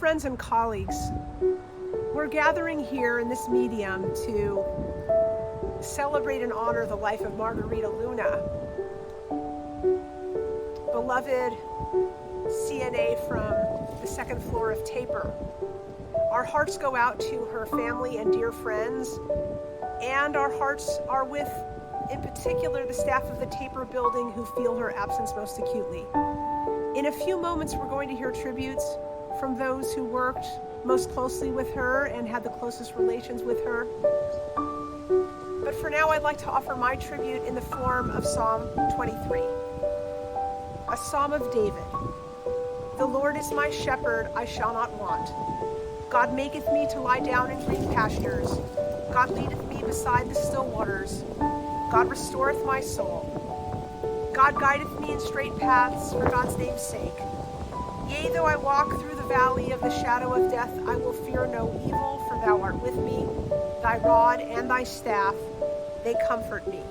friends and colleagues, we're gathering here in this medium to celebrate and honor the life of Margarita Luna, beloved CNA from the second floor of Taper. Our hearts go out to her family and dear friends, and our hearts are with, in particular, the staff of the Taper building who feel her absence most acutely. In a few moments, we're going to hear tributes from those who worked most closely with her and had the closest relations with her. But for now, I'd like to offer my tribute in the form of Psalm 23, a psalm of David. The Lord is my shepherd, I shall not want. God maketh me to lie down in green pastures. God leadeth me beside the still waters. God restoreth my soul. God guideth me in straight paths for God's name's sake. Yea, though I walk through the valley of the shadow of death, I will fear no evil, for thou art with me. Thy rod and thy staff, they comfort me.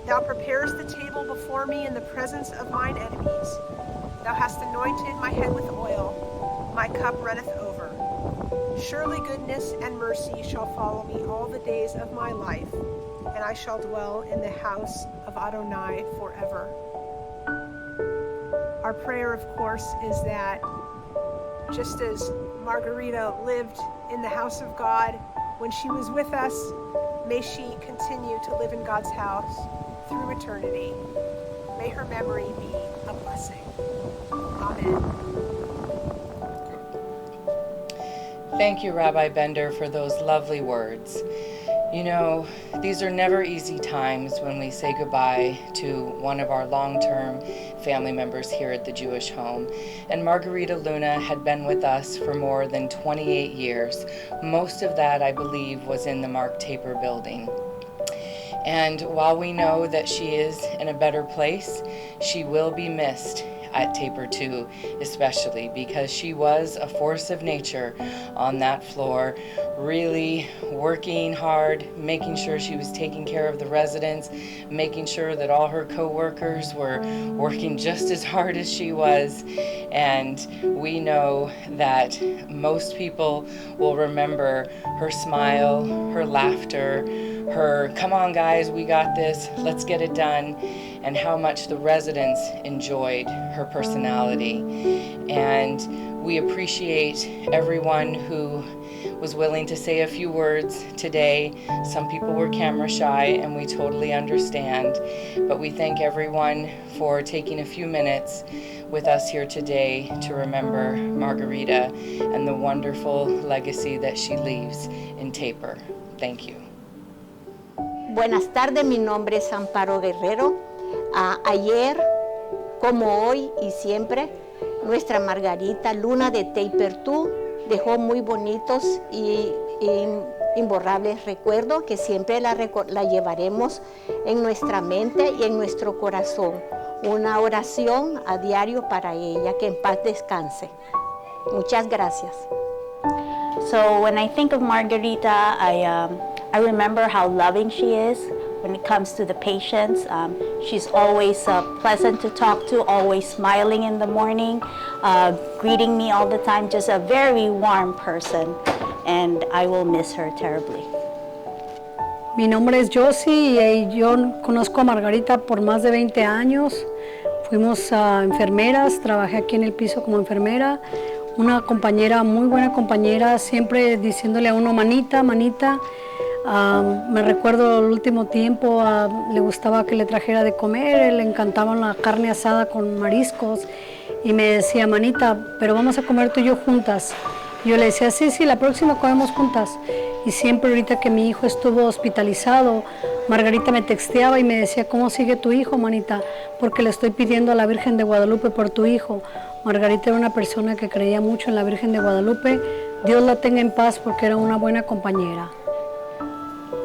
Thou preparest the table before me in the presence of mine enemies. Thou hast anointed my head with oil. My cup runneth over. Surely goodness and mercy shall follow me all the days of my life, and I shall dwell in the house of Adonai forever. Our prayer, of course, is that just as Margarita lived in the house of God when she was with us, may she continue to live in God's house through eternity. May her memory be a blessing. Amen. Thank you, Rabbi Bender, for those lovely words. You know, these are never easy times when we say goodbye to one of our long-term family members here at the Jewish home. And Margarita Luna had been with us for more than 28 years. Most of that, I believe, was in the Mark Taper building. And while we know that she is in a better place, she will be missed at Taper 2, especially because she was a force of nature on that floor, really working hard, making sure she was taking care of the residents, making sure that all her co-workers were working just as hard as she was. And we know that most people will remember her smile, her laughter, her, come on guys, we got this, let's get it done, and how much the residents enjoyed her personality. And we appreciate everyone who was willing to say a few words today. Some people were camera shy, and we totally understand, but we thank everyone for taking a few minutes with us here today to remember Margarita and the wonderful legacy that she leaves in Taper. Thank you. Buenas tardes, mi nombre es Amparo Guerrero. Ayer, como hoy y siempre, nuestra Margarita Luna de Taper 2 dejó muy bonitos y imborrables recuerdos que siempre la llevaremos en nuestra mente y en nuestro corazón. Una oración a diario para ella, que en paz descanse. Muchas gracias. So when I think of Margarita, I remember how loving she is when it comes to the patients. She's always pleasant to talk to, always smiling in the morning, greeting me all the time, just a very warm person, and I will miss her terribly. Mi nombre es Josie y yo conozco a Margarita por más de 20 años. Fuimos enfermeras, trabajé aquí en el piso como enfermera. Una compañera, muy buena compañera, siempre diciéndole a uno manita, manita. Me recuerdo el último tiempo, le gustaba que le trajera de comer, le encantaba la carne asada con mariscos y me decía, manita, pero vamos a comer tú y yo juntas. Yo le decía, sí, sí, la próxima comemos juntas. Y siempre ahorita que mi hijo estuvo hospitalizado, Margarita me texteaba y me decía, ¿cómo sigue tu hijo, manita? Porque le estoy pidiendo a la Virgen de Guadalupe por tu hijo. Margarita era una persona que creía mucho en la Virgen de Guadalupe. Dios la tenga en paz porque era una buena compañera.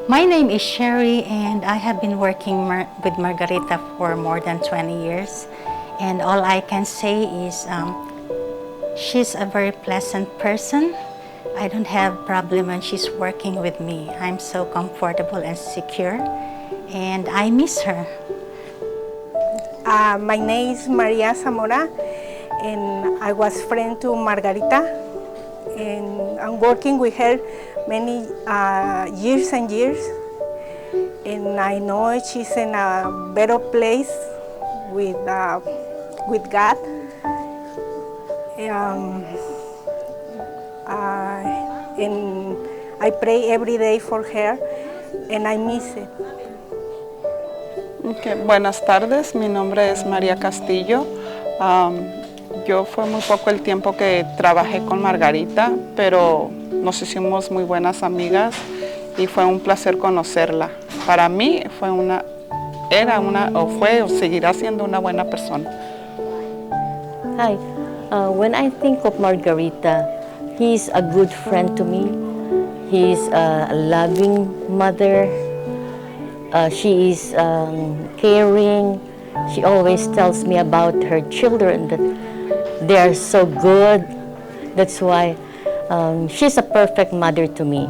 My name is Sherry, and I have been working with Margarita for more than 20 years. And all I can say is she's a very pleasant person. I don't have problem when she's working with me. I'm so comfortable and secure, and I miss her. My name is Maria Zamora, and I was friend to Margarita. and I'm working with her many years and years, and I know she's in a better place with God. And I pray every day for her, and I miss it. Okay. Buenas tardes, mi nombre es María Castillo. Yo fue muy poco el tiempo que trabajé con Margarita, pero nos hicimos muy buenas amigas y fue un placer conocerla. Para mí fue o seguirá siendo una buena persona. Hi, when I think of Margarita, he's a good friend to me. He's a loving mother. She is caring. She always tells me about her children, that they are so good. That's why she's a perfect mother to me.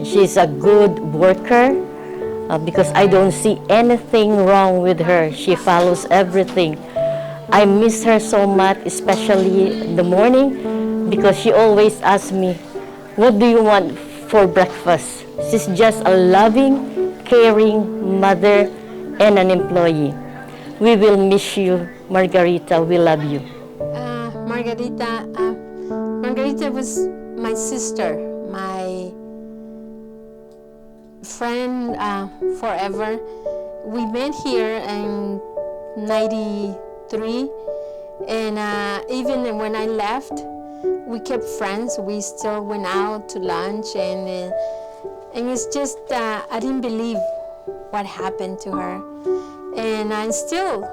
She's a good worker because I don't see anything wrong with her. She follows everything. I miss her so much, especially in the morning, because she always asks me, "What do you want for breakfast?" She's just a loving, caring mother and an employee. We will miss you, Margarita. We love you. Margarita was my sister, my friend forever. We met here in '93, and even when I left, we kept friends. We still went out to lunch, and it's just I didn't believe what happened to her, and I still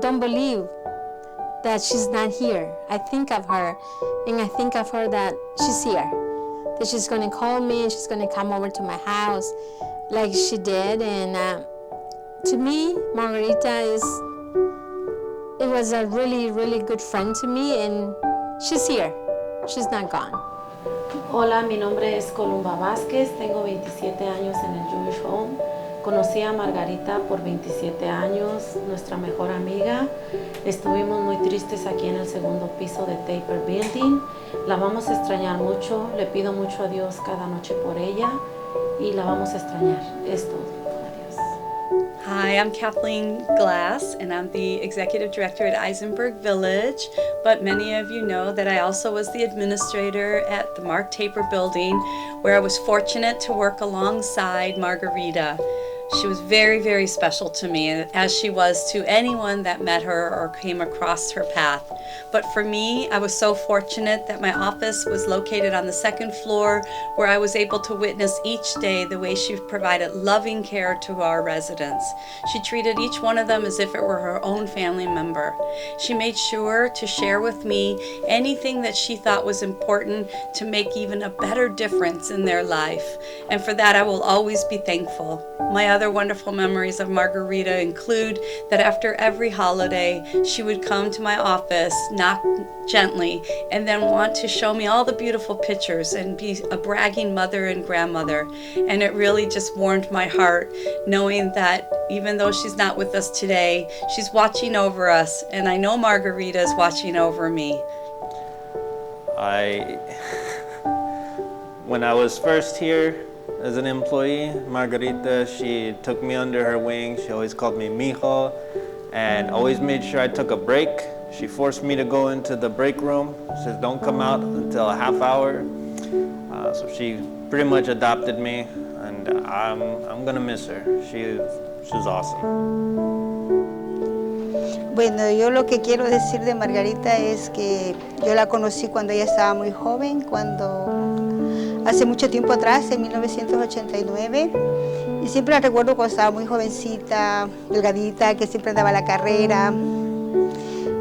don't believe that she's not here. I think of her, and I think of her that she's here, that she's gonna call me and she's gonna come over to my house like she did. And to me, Margarita was a really, really good friend to me, and she's here. She's not gone. Hola, mi nombre es Columba Vázquez, tengo 27 años en el Jewish Home. Conocí a Margarita por 27 años, nuestra mejor amiga. Estuvimos muy tristes aquí en el segundo piso de Taper Building. La vamos a extrañar mucho, le pido mucho a Dios cada noche por ella y la vamos a extrañar. Es todo. Adiós. Hi, I'm Kathleen Glass, and I'm the Executive Director at Eisenberg Village, but many of you know that I also was the administrator at the Mark Taper Building, where I was fortunate to work alongside Margarita. She was very, very special to me, as she was to anyone that met her or came across her path. But for me, I was so fortunate that my office was located on the second floor, where I was able to witness each day the way she provided loving care to our residents. She treated each one of them as if it were her own family member. She made sure to share with me anything that she thought was important to make even a better difference in their life. And for that, I will always be thankful. My other wonderful memories of Margarita include that after every holiday, she would come to my office, knock gently, and then want to show me all the beautiful pictures and be a bragging mother and grandmother. And it really just warmed my heart knowing that even though she's not with us today, she's watching over us, and I know Margarita is watching over me. When I was first here as an employee, Margarita, she took me under her wing. She always called me mijo and always made sure I took a break. She forced me to go into the break room. She says, don't come out until a half hour. So she pretty much adopted me, and I'm gonna miss her. She's awesome. Bueno, yo lo que quiero decir de Margarita es que yo la conocí cuando ella estaba muy joven, hace mucho tiempo atrás, en 1989, y siempre la recuerdo cuando estaba muy jovencita, delgadita, que siempre andaba a la carrera.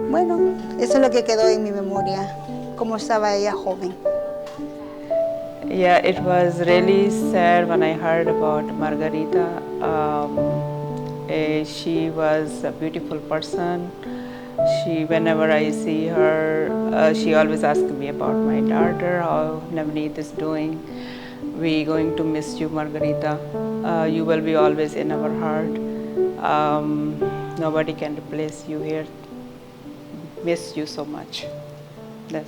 Bueno, eso es lo que quedó en mi memoria, cómo estaba ella joven. Yeah, it was really sad when I heard about Margarita. She was a beautiful person. Whenever I see her, she always asks me about my daughter, how Navneet is doing. We're going to miss you, Margarita. You will be always in our heart. Nobody can replace you here. Miss you so much. Yes.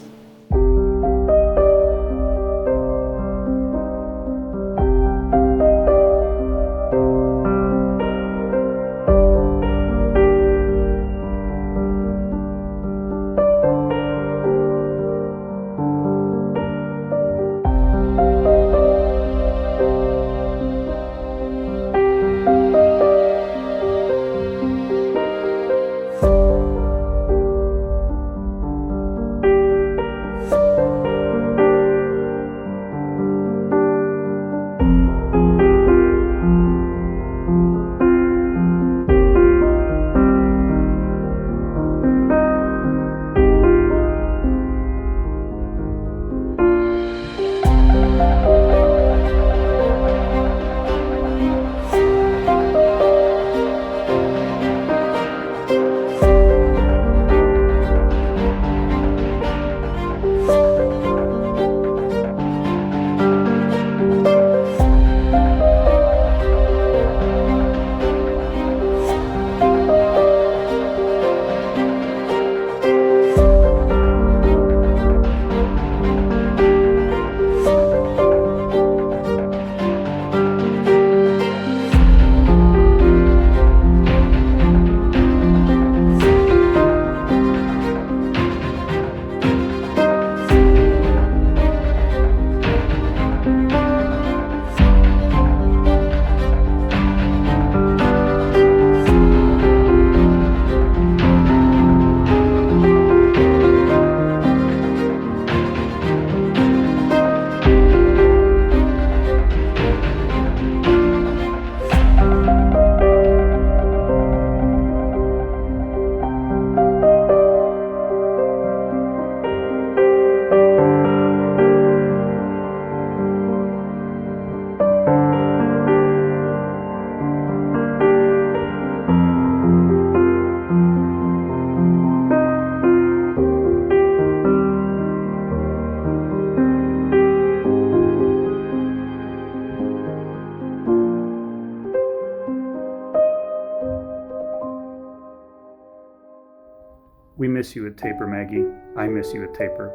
We miss you at Taper, Maggie. I miss you at Taper.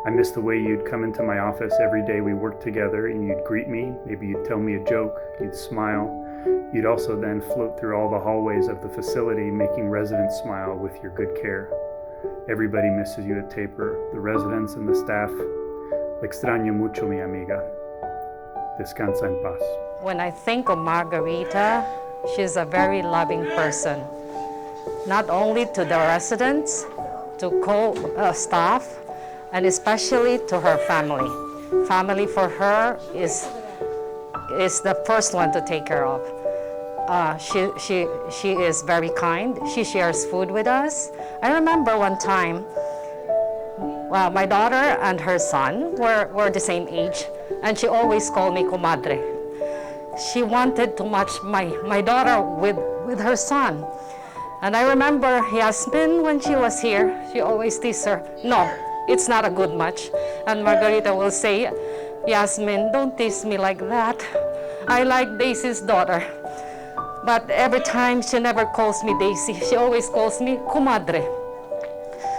I miss the way you'd come into my office every day we worked together and you'd greet me, maybe you'd tell me a joke, you'd smile. You'd also then float through all the hallways of the facility, making residents smile with your good care. Everybody misses you at Taper, the residents and the staff. Le extraño mucho, mi amiga. Descansa en paz. When I think of Margarita, she's a very loving person. Not only to the residents, to co-staff, and especially to her family. Family for her is the first one to take care of. She is very kind. She shares food with us. I remember one time, well, my daughter and her son were the same age, and she always called me comadre. She wanted to match my daughter with her son. And I remember Yasmin, when she was here, she always teased her, no, it's not a good match. And Margarita will say, Yasmin, don't tease me like that. I like Daisy's daughter. But every time she never calls me Daisy, she always calls me comadre.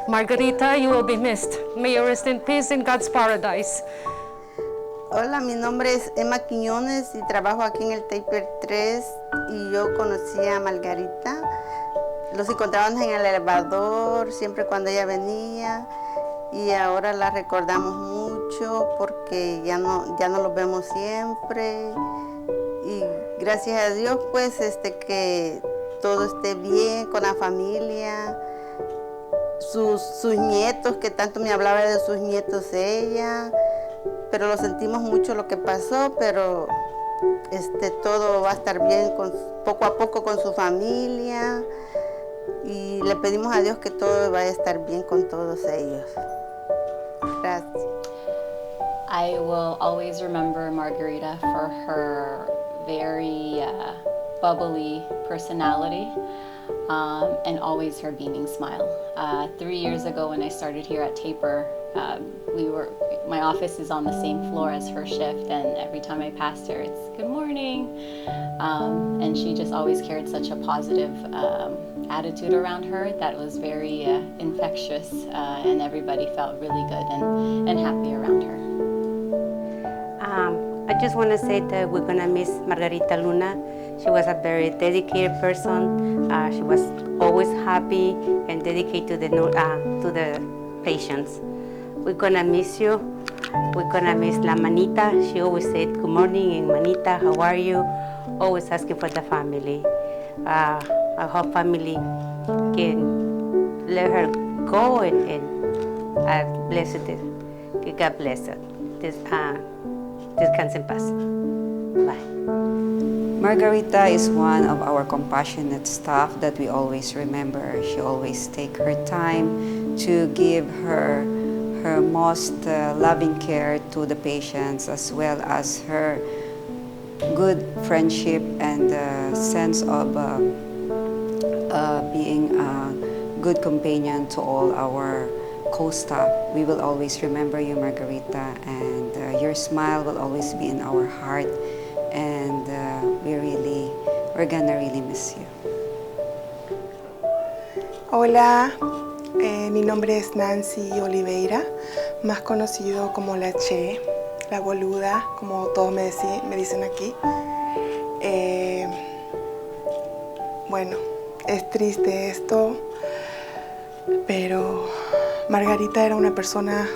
Margarita, you will be missed. May you rest in peace in God's paradise. Hola, mi nombre es Emma Quiñones y trabajo aquí en el Taper 3 y yo conocí a Margarita. Los encontrábamos en el elevador siempre cuando ella venía y ahora la recordamos mucho porque ya no los vemos siempre y gracias a Dios pues que todo esté bien con la familia, sus nietos, que tanto me hablaba de sus nietos ella, pero lo sentimos mucho lo que pasó, pero todo va a estar bien poco a poco con su familia. Y le pedimos a Dios que todo vaya a estar bien con todos ellos. Gracias. I will always remember Margarita for her very bubbly personality and always her beaming smile. 3 years ago when I started here at Taper, my office is on the same floor as her shift, and every time I passed her, it's good morning. And she just always carried such a positive attitude around her that was very infectious, and everybody felt really good and happy around her. I just want to say that we're going to miss Margarita Luna. She was a very dedicated person. She was always happy and dedicated to the patients. We're going to miss you. We're going to miss La Manita. She always said, good morning, and Manita, how are you? Always asking for the family. I hope family can let her go and bless it. God bless her. Descanse en paz. Bye. Margarita is one of our compassionate staff that we always remember. She always takes her time to give her most loving care to the patients, as well as her good friendship and sense of being a good companion to all our co-staff. We will always remember you, Margarita, and your smile will always be in our heart, and we're gonna really miss you. Hola, mi nombre es Nancy Oliveira, más conocido como la Che, la boluda, como todos me dicen aquí. Bueno, es triste esto, pero Margarita era una persona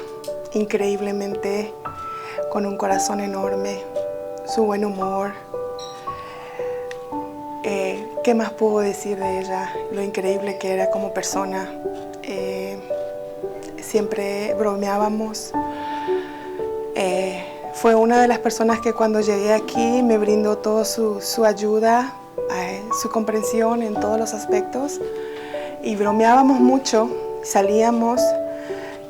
increíblemente con un corazón enorme, su buen humor. ¿Qué más puedo decir de ella? Lo increíble que era como persona. Siempre bromeábamos. Fue una de las personas que cuando llegué aquí me brindó toda su ayuda, su comprensión en todos los aspectos. Y bromeábamos mucho, salíamos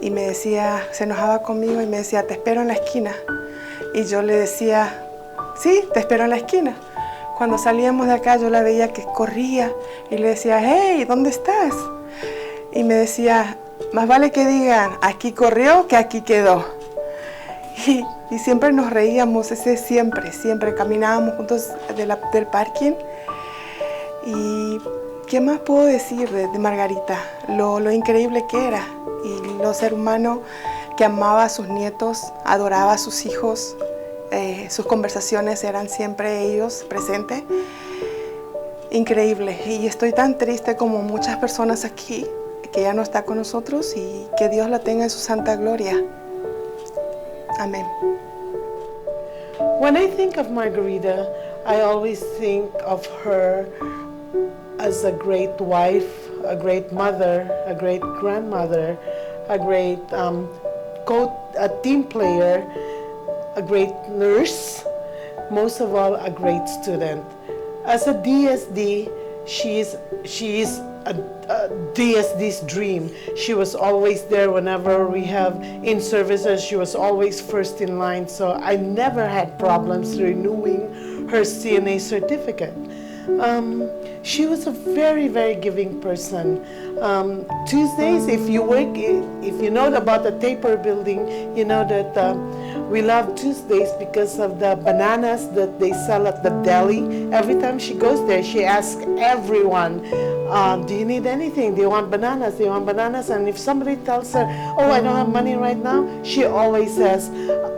y me decía, se enojaba conmigo y me decía, te espero en la esquina. Y yo le decía, sí, te espero en la esquina. Cuando salíamos de acá yo la veía que corría y le decía, hey, ¿dónde estás? Y me decía, más vale que digan, aquí corrió que aquí quedó. Y siempre nos reíamos, siempre caminábamos juntos del parking. Y ¿Qué más puedo decir de Margarita? Lo increíble que era y lo ser humano que amaba a sus nietos, adoraba a sus hijos, sus conversaciones eran siempre ellos presentes. Increíble, y estoy tan triste como muchas personas aquí que ya no está con nosotros y que Dios la tenga en su santa gloria. Amén. When I think of Margarita, I always think of her as a great wife, a great mother, a great grandmother, a great a team player, a great nurse, most of all, a great student. As a DSD, she is a DSD's dream. She was always there whenever we have in services. She was always first in line, so I never had problems renewing her CNA certificate. She was a very, very giving person. Tuesdays, if you know about the Taper building, you know that we love Tuesdays because of the bananas that they sell at the deli. Every time she goes there, she asks everyone, do you need anything? Do you want bananas? Do you want bananas? And if somebody tells her, oh, I don't have money right now, she always says,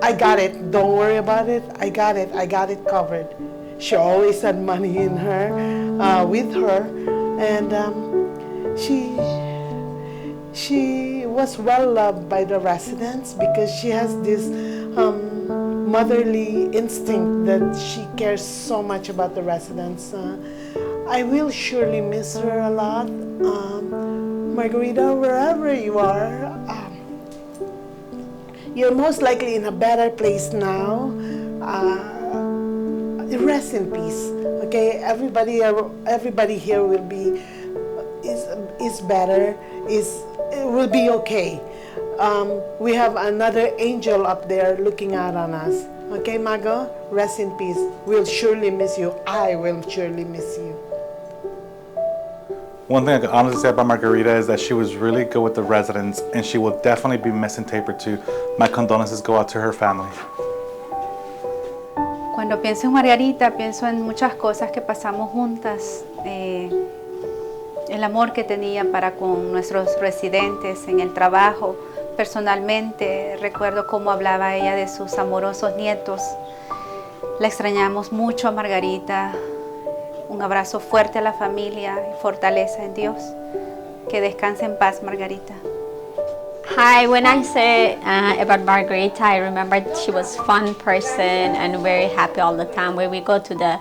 I got it. Don't worry about it. I got it covered. She always had money in her, with her, and she was well loved by the residents because she has this motherly instinct that she cares so much about the residents. I will surely miss her a lot. Margarita, wherever you are, you're most likely in a better place now. Rest in peace. Okay, everybody here will be is better. Will be okay. We have another angel up there looking out on us. Okay, Mago, rest in peace. We'll surely miss you. I will surely miss you. One thing I can honestly say about Margarita is that she was really good with the residents, and she will definitely be missing Taper too. My condolences go out to her family. Cuando pienso en Margarita, pienso en muchas cosas que pasamos juntas, el amor que tenía para con nuestros residentes en el trabajo. Personalmente, recuerdo cómo hablaba ella de sus amorosos nietos. La extrañamos mucho a Margarita. Un abrazo fuerte a la familia y fortaleza en Dios. Que descanse en paz, Margarita. Hi, when I say about Margarita, I remember she was a fun person and very happy all the time. When we go to the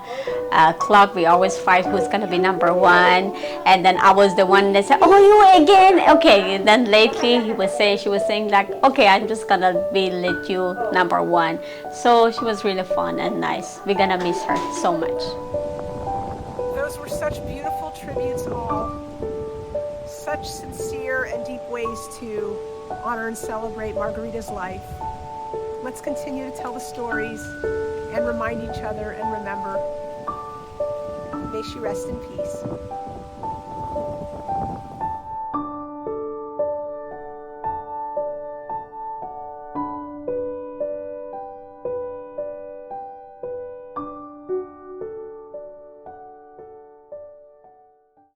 club, we always fight who's going to be number one. And then I was the one that said, oh, you again? Okay. And then lately she was saying like, okay, I'm just going to let you number one. So she was really fun and nice. We're going to miss her so much. Those were such beautiful tributes all. Such sincere and deep ways to honor and celebrate Margarita's life. Let's continue to tell the stories and remind each other and remember. May she rest in peace.